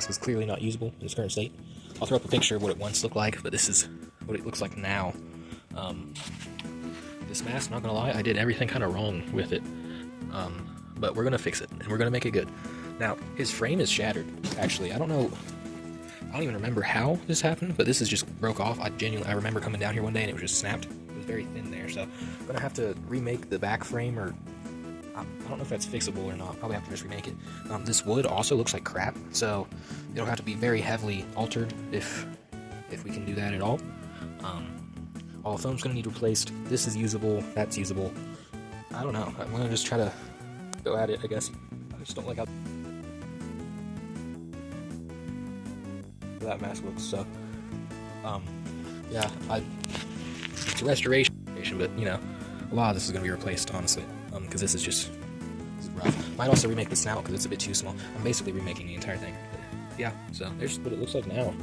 mask is clearly not usable in its current state. I'll throw up a picture of what it once looked like, but this is what it looks like now. This mask, not gonna lie, I did everything kind of wrong with it. But we're gonna fix it, and we're gonna make it good. Now, his frame is shattered, actually. I don't even remember how this happened, but this is just broke off. I remember coming down here one day and it was just snapped. It was very thin there, so I'm gonna have to remake the back frame, or I don't know if that's fixable or not. Probably have to just remake it. This wood also looks like crap, so it'll have to be very heavily altered if we can do that at all. All the foam's gonna need replaced. This is usable, that's usable. I don't know. I'm gonna just try to go at it, I guess. I just don't like how that mask looks, so yeah, it's a restoration, but you know, a lot of this is gonna be replaced, honestly, because this is rough. Might also remake the snout because it's a bit too small. I'm basically remaking the entire thing. But yeah, so there's what it looks like now.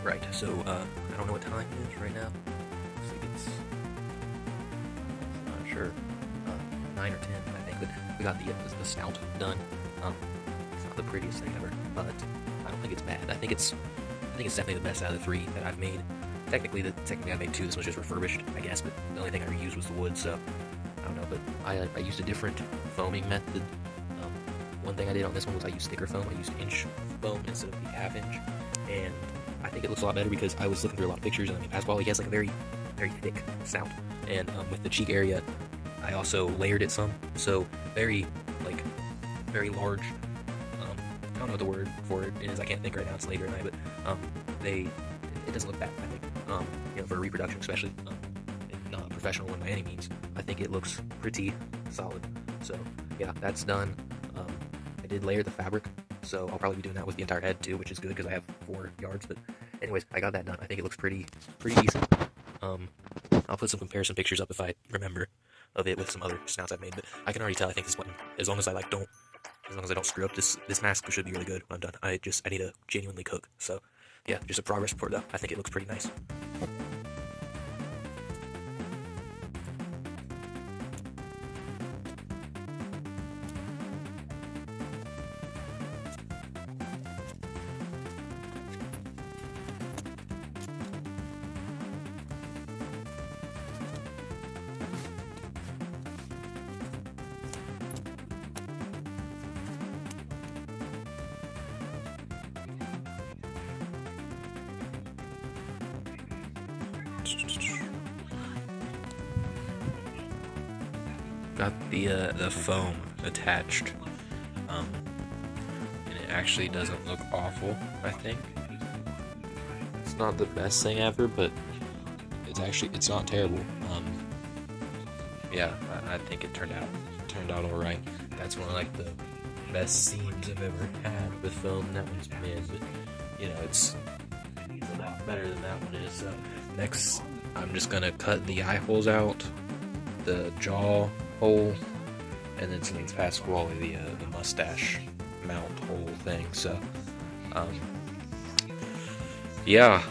Right, so, I don't know what time it is right now. Looks like it's, not sure, 9 or 10, I think, but we got the Snout done. It's not the prettiest thing ever, but I don't think it's bad. I think it's definitely the best out of the 3 that I've made. Technically I made 2, this was just refurbished, I guess, but the only thing I reused was the wood, so, I don't know, but I used a different foaming method. One thing I did on this one was I used thicker foam. I used inch foam instead of the half inch, and I think it looks a lot better because I was looking through a lot of pictures, and I mean, Pasqually, he has like a very, very thick snout, and with the cheek area, I also layered it some, so very large. I don't know what the word for it is. I can't think right now. It's later at night, but it doesn't look bad. I think for reproduction, especially not a professional one by any means. I think it looks pretty solid. So yeah, that's done. I did layer the fabric, so I'll probably be doing that with the entire head too, which is good because I have 4 yards. But anyways, I got that done. I think it looks pretty decent. I'll put some comparison pictures up if I remember of it with some other snouts I've made. But I can already tell I think this one, as long as I don't screw up, this mask should be really good when I'm done. I need to genuinely cook. So yeah, just a progress report though. I think it looks pretty nice. Got the foam attached, and it actually doesn't look awful. I think it's not the best thing ever, but it's not terrible. Yeah, I think it turned out all right. That's one of like the best seams I've ever had with foam. That one's mid, but it's a lot better than that one is. So next, I'm just gonna cut the eye holes out, the jaw hole, and then something's Pasqually, the mustache mount hole thing. So, yeah.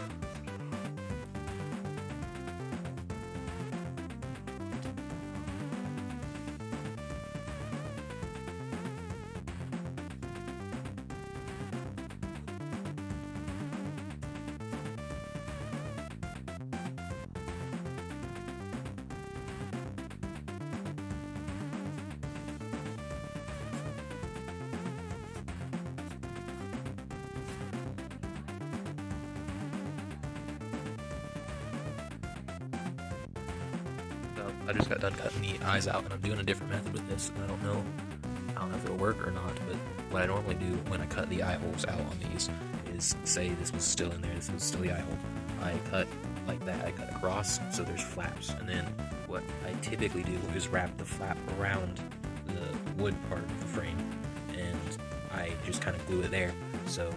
I just got done cutting the eyes out, and I'm doing a different method with this, and I don't know if it'll work or not, but what I normally do when I cut the eye holes out on these is, say this was still in there, this was still the eye hole, I cut like that, I cut across, so there's flaps, and then what I typically do is wrap the flap around the wood part of the frame, and I just kind of glue it there, so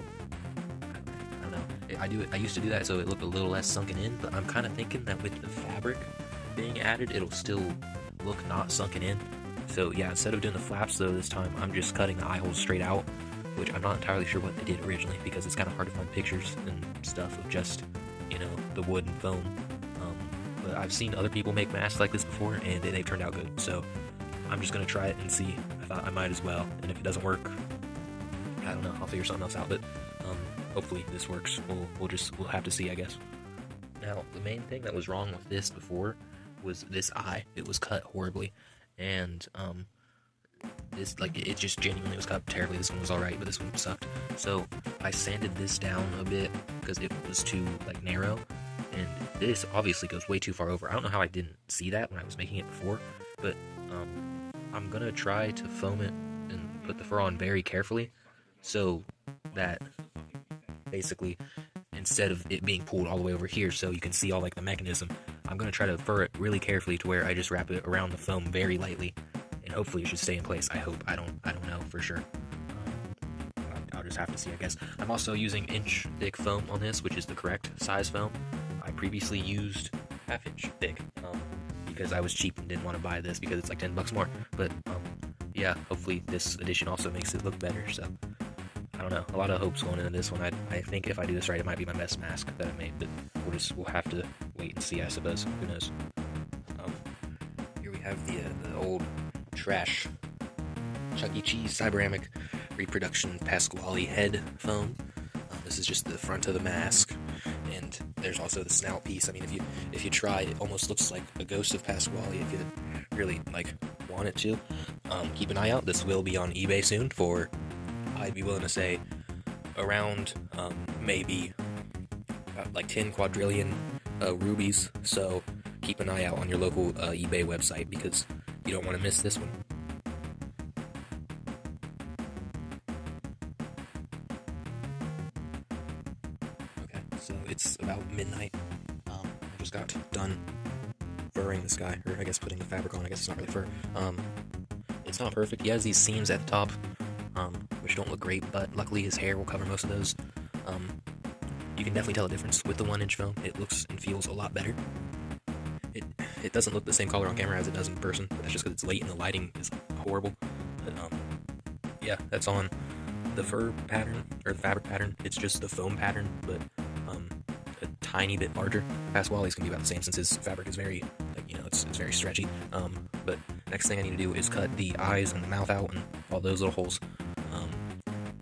I don't know, I used to do that so it looked a little less sunken in, but I'm kind of thinking that with the fabric being added, it'll still look not sunken in. So yeah, instead of doing the flaps though, this time I'm just cutting the eye holes straight out, which I'm not entirely sure what they did originally because it's kind of hard to find pictures and stuff of just, the wood and foam. But I've seen other people make masks like this before and they've turned out good. So I'm just gonna try it and see. I thought I might as well, and if it doesn't work, I don't know, I'll figure something else out. But hopefully this works. We'll have to see, I guess. Now the main thing that was wrong with this before was this eye. It was cut horribly, and it just genuinely was cut terribly. This one was alright, but this one sucked. So I sanded this down a bit because it was too narrow, and this obviously goes way too far over. I don't know how I didn't see that when I was making it before, but I'm gonna try to foam it and put the fur on very carefully so that basically instead of it being pulled all the way over here so you can see all the mechanism, I'm going to try to fur it really carefully to where I just wrap it around the foam very lightly, and hopefully it should stay in place. I hope. I don't know for sure. I'll just have to see, I guess. I'm also using inch thick foam on this, which is the correct size foam. I previously used half-inch thick because I was cheap and didn't want to buy this because it's like $10 more. But yeah, hopefully this edition also makes it look better. So don't know, a lot of hopes going into this one. I think if I do this right, it might be my best mask that I made, but we'll have to wait and see, I suppose. Who knows? Here we have the old trash Chuck E Cheese Cyberamic reproduction Pasqually head phone. This is just the front of the mask, and there's also the snout piece. I mean, if you try, it almost looks like a ghost of Pasqually if you really like want it to. Keep an eye out. This will be on eBay soon for, I'd be willing to say, around maybe like 10 quadrillion rubies. So keep an eye out on your local eBay website because you don't want to miss this one. So it's about midnight. I just got done furring this guy, or I guess putting the fabric on. I guess it's not really fur. It's not perfect. He has these seams at the top, which don't look great, but luckily his hair will cover most of those. You can definitely tell a difference with the 1-inch foam. It looks and feels a lot better. It doesn't look the same color on camera as it does in person, but that's just because it's late and the lighting is horrible. But yeah, that's on the fur pattern, or the fabric pattern. It's just the foam pattern, but a tiny bit larger. Pasqually's gonna be about the same since his fabric is very, like, you know, it's very stretchy. But next thing I need to do is cut the eyes and the mouth out and all those little holes.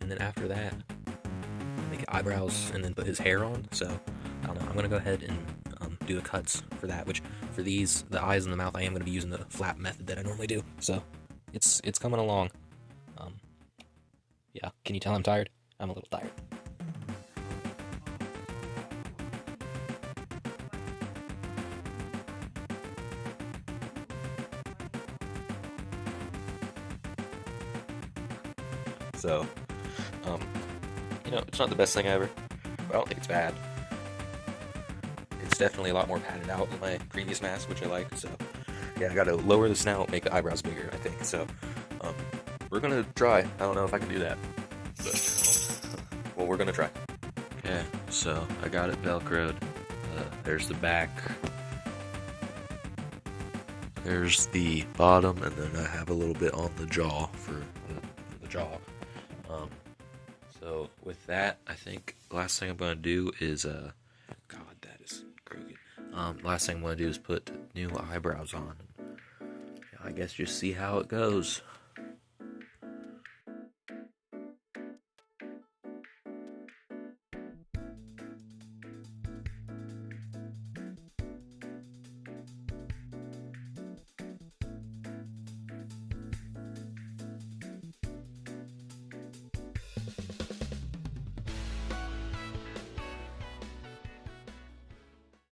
And then after that, make eyebrows and then put his hair on. So I don't know. I'm gonna go ahead and do the cuts for that. Which for these, the eyes and the mouth, I am gonna be using the flap method that I normally do. So it's coming along. Yeah. Can you tell I'm tired? I'm a little tired. So, you know, it's not the best thing ever, but I don't think it's bad. It's definitely a lot more padded out than my previous mask, which I like, so, yeah, I gotta lower the snout, make the eyebrows bigger, I think, so, we're gonna try. I don't know if I can do that, but, well, we're gonna try. Okay, so, I got it velcroed. There's the back. There's the bottom, and then I have a little bit on the jaw for the jaw. So with that, I think the last thing I'm going to do is, God, that is crooked. Last thing I'm going to do is put new eyebrows on. I guess just see how it goes.